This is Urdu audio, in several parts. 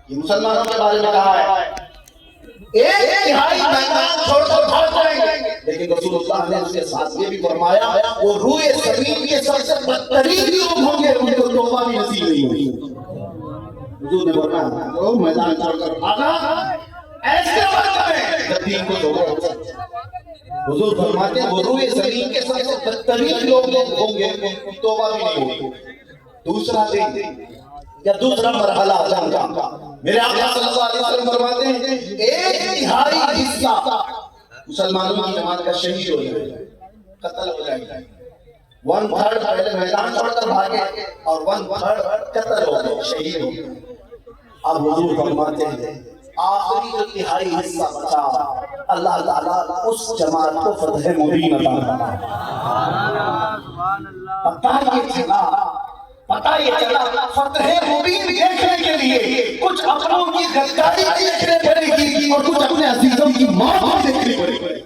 یہ مسلمانوں کے بارے میں کہا ہے ایک تہائی میدان چھوڑ کر بھاگ جائیں گے، لیکن رسول اللہ نے اس کے ساتھ یہ بھی فرمایا وہ روئے زمین کے سب سے بدترین لوگ ہوں گے، ان کو توبہ بھی نصیب نہیں ہوگی۔ حضور نے فرمایا وہ میدان چھوڑ کر بھاگا ایسے وقت میں جب دین کو توبہ ہو سکتا ہے۔ حضور فرماتے ہیں وہ روئے زمین کے سب سے بدترین لوگ ہوں گے، ان کو توبہ بھی نہیں ہوگی۔ دوسرا دن یا دوسرا مرحلہ جنگ کا میرے آقا صلی اللہ علیہ وسلم فرماتے ہیں ایک تہائی حصہ مسلمانوں کی جماعت کا شہید ہو جائے گا، قتل ہو جائے گا۔ 1/3 پہلے میدان چھوڑ کر بھاگے اور 1/3 قتل ہو گئے، شہید ہو گئے۔ اب حضور فرماتے ہیں آخری جو تہائی حصہ بچا اللہ تعالیٰ اس جماعت کو فتح مبین عطا فرمائے۔ پتہ یہ چلا فتح مبین دیکھنے کے لیے کچھ اپنوں کی غداری دیکھنے پڑے گی اور کچھ اپنے عزیزوں کی موت دیکھنی پڑے گی۔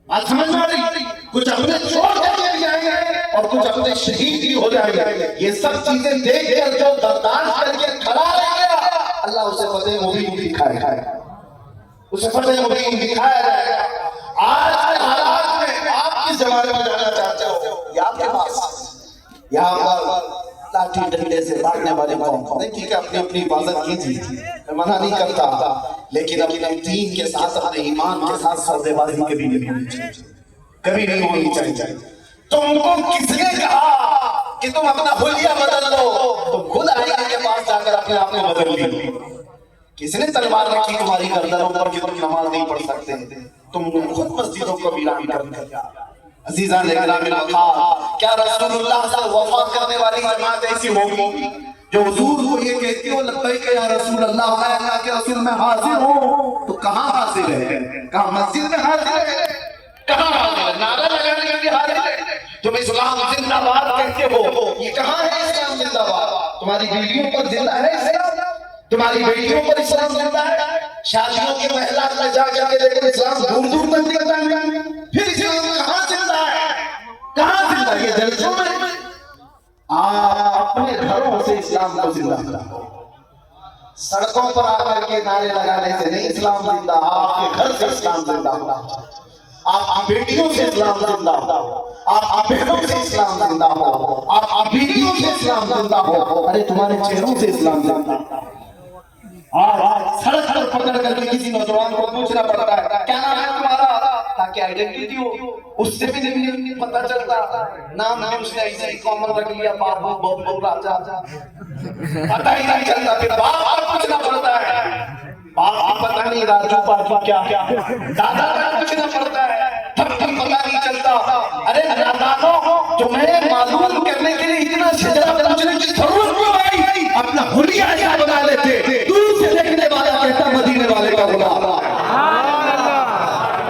بات سمجھ میں آ رہی؟ کچھ اپنے چھوڑ کر کے جائیں گے اور کچھ اپنے شہید بھی ہو جائیں گے۔ یہ سب چیزیں دیکھ کر جو برداشت کر کے کھڑا رہے گا اللہ اسے فتح مبین دکھائے گا، اسے فتح مبین دکھایا جائے گا۔ آج کے حالات میں آپ کس زمانے میں جانا چاہتے ہو؟ یا آپ کے پاس یہاں پر لاٹھی ڈنڈے سے بھاگنے والے قوم نہیں، ٹھیک ہے اپنی اپنی حفاظت کیجیے، میں منع نہیں کرتا، لیکن اپنے دین کے ساتھ اپنے ایمان کے ساتھ سودے بازی کبھی نہیں ہونی چاہیے، کبھی نہیں ہونی چاہیے۔ تم کو کس نے کہا کہ تم اپنا حلیہ بدل لو؟ تم خود آئینے کے پاس جا کر اپنے آپ کو بدل لی۔ کس نے تلوار رکھی تمہاری گردنوں پر کہ تم نماز نہیں پڑھ سکتے؟ تم نے خود مسجدوں کو ویران کر دیا۔ عزیزان اکرام الوقار، کیا رسول اللہ سے وفات کرنے والی جماعت ایسی ہوگی جو حضور کو یہ کہتی ہو لبیک یا رسول اللہ، میں اللہ کے رسول میں حاضر ہوں؟ تو کہاں حاضر ہے؟ کہاں مسجد میں حاضر ہے؟ کہاں حاضر ہے؟ نعرہ لگانے کے لیے حاضر ہے؟ تم اسلام زندہ باد کہتے ہو، یہ کہاں ہے اسلام زندہ باد؟ تمہاری بیویوں پر زندہ ہے اسلام؟ تمہاری بیٹیوں پر اسلام زندہ ہے؟ شادیوں کے محلات میں جا کر کے دیکھو اسلام دور دور تک دکھتا ہے، پھر اسلام کہاں زندہ ہے؟ کہاں زندہ ہے؟ یہ جلسوں میں آپ اپنے گھروں سے اسلام کو زندہ کرو، سڑکوں پر آ کر کے نعرے لگانے سے نہیں اسلام زندہ، آپ کے گھر سے اسلام زندہ ہو، آپ بیٹیوں سے اسلام زندہ ہو، آپ بہنوں سے اسلام زندہ ہو، آپ بیویوں سے اسلام زندہ ہو، ارے تمہارے چہروں سے اسلام زندہ ہو۔ آج سڑک پر پکڑ کر کے کسی نوجوان کو پوچھنا پڑتا ہے کیا نام ہے تمہارا، تاکہ آئیڈینٹیٹی ہو، اس سے بھی نہیں پتہ چلتا، نام بھی اس نے ایسے ہی کامن رکھ لیا، بابو بابو راجا، پتہ ہی نہیں چلتا۔ پھر باپ کو پوچھنا پڑتا ہے، باپ کو پتہ نہیں راجو پاجو کیا، دادا کو پوچھنا پڑتا ہے، تب پتہ نہیں چلتا۔ ارے نادانو، تمہیں معلوم کرنے کے لیے اتنا شجرہ پوچھنے کی ضرورت کیوں آئی؟ اپنا حلیہ کیا بنا لیتے، دور سے دیکھنے والا کہتا مدینے والے کا غلام،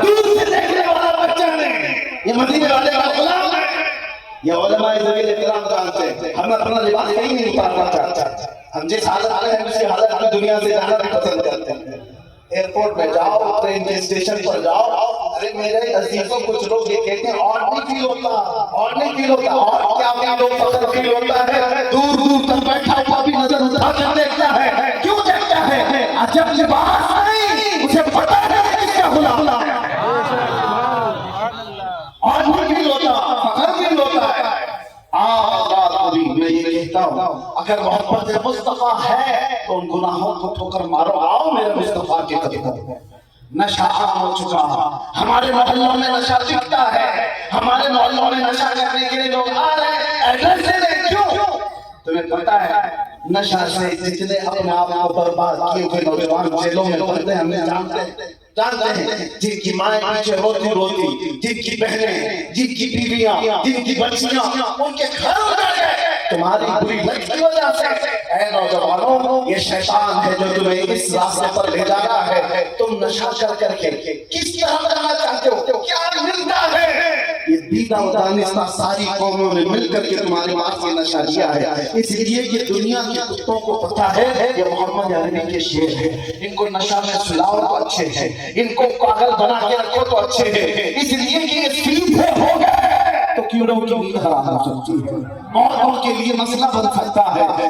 دور سے دیکھنے والا بچہ نہیں، یہ مدینے والے کا غلام ہے۔ یہ علماء ذویل احترام جانتے ہیں، ہم اپنا لباس کہیں نہیں اتارنا چاہتے، ہم جس حالت میں ہیں اسی حالت میں دنیا سے جانا بھی پسند کرتے ہیں۔ ایئرپورٹ میں جاؤ، ٹرین کے اسٹیشن پر جاؤ، ارے میرے عزیزوں کچھ لوگ یہ کہتے ہیں اور نہیں فیل ہوتا، اور نہیں فیل ہوتا، اور کیا لوگ فخر فیل ہوتا ہے، دور دور تک بیٹھا ہوا بھی نظر اٹھا کر دیکھتا ہے، کیوں دیکھتا ہے؟ عجب لباس نہیں، اسے پتہ ہے کس کا غلام ہے، اور نہیں فیل ہوتا، فخر فیل ہوتا ہے۔ میں یہ کہتا ہوں اگر محبت مصطفیٰ ہے تو ان گناہوں کو ٹھوکر مارو، آؤ میرے مصطفیٰ کے قدموں میں۔ نشہ عام ہو چکا، ہمارے محلوں میں نشہ بکتا ہے، ہمارے محلوں میں نشہ کرنے کے لیے لوگ آ رہے ہیں، ایڈریس دے دیں، کیوں؟ تمہیں پتا ہے نشہ سے جتنے اپنے آپ کو برباد کیے ہوئے نوجوان جیلوں میں پڑتے ہیں، ہم نے جانتے ہیں جن کی مائیں پیچھے روتی روتی، جن کی بہنیں، جن کی بیویاں، جن کی بچیاں، ان کے گھر اجڑ گئے تمہاری بری لت کی وجہ سے۔ اے نوجوانوں، یہ شیطان ہے جو تمہیں اس راستے پر لے جا رہا ہے۔ تم نشہ کر کے کس طرح کرنا چاہتے ہو؟ کیا ملتا ہے؟ یہ دیدہ و دانستہ ساری قوموں نے مل کر کے تمہارے پاس یہ نشہ لیا ہے، اس لیے یہ دنیا کے کتوں کو پتہ ہے یہ محمد عربی کے شعر ہے، ان کو نشہ میں سلاؤ تو اچھے ہیں، ان کو پاگل بنا کے رکھو تو اچھے ہیں، اس لیے کہ یہ سیدھے ہو گئے تو کیڑوں کی نیند حرام ہو سکتی ہے، عورتوں کے لیے مسئلہ بن سکتا ہے،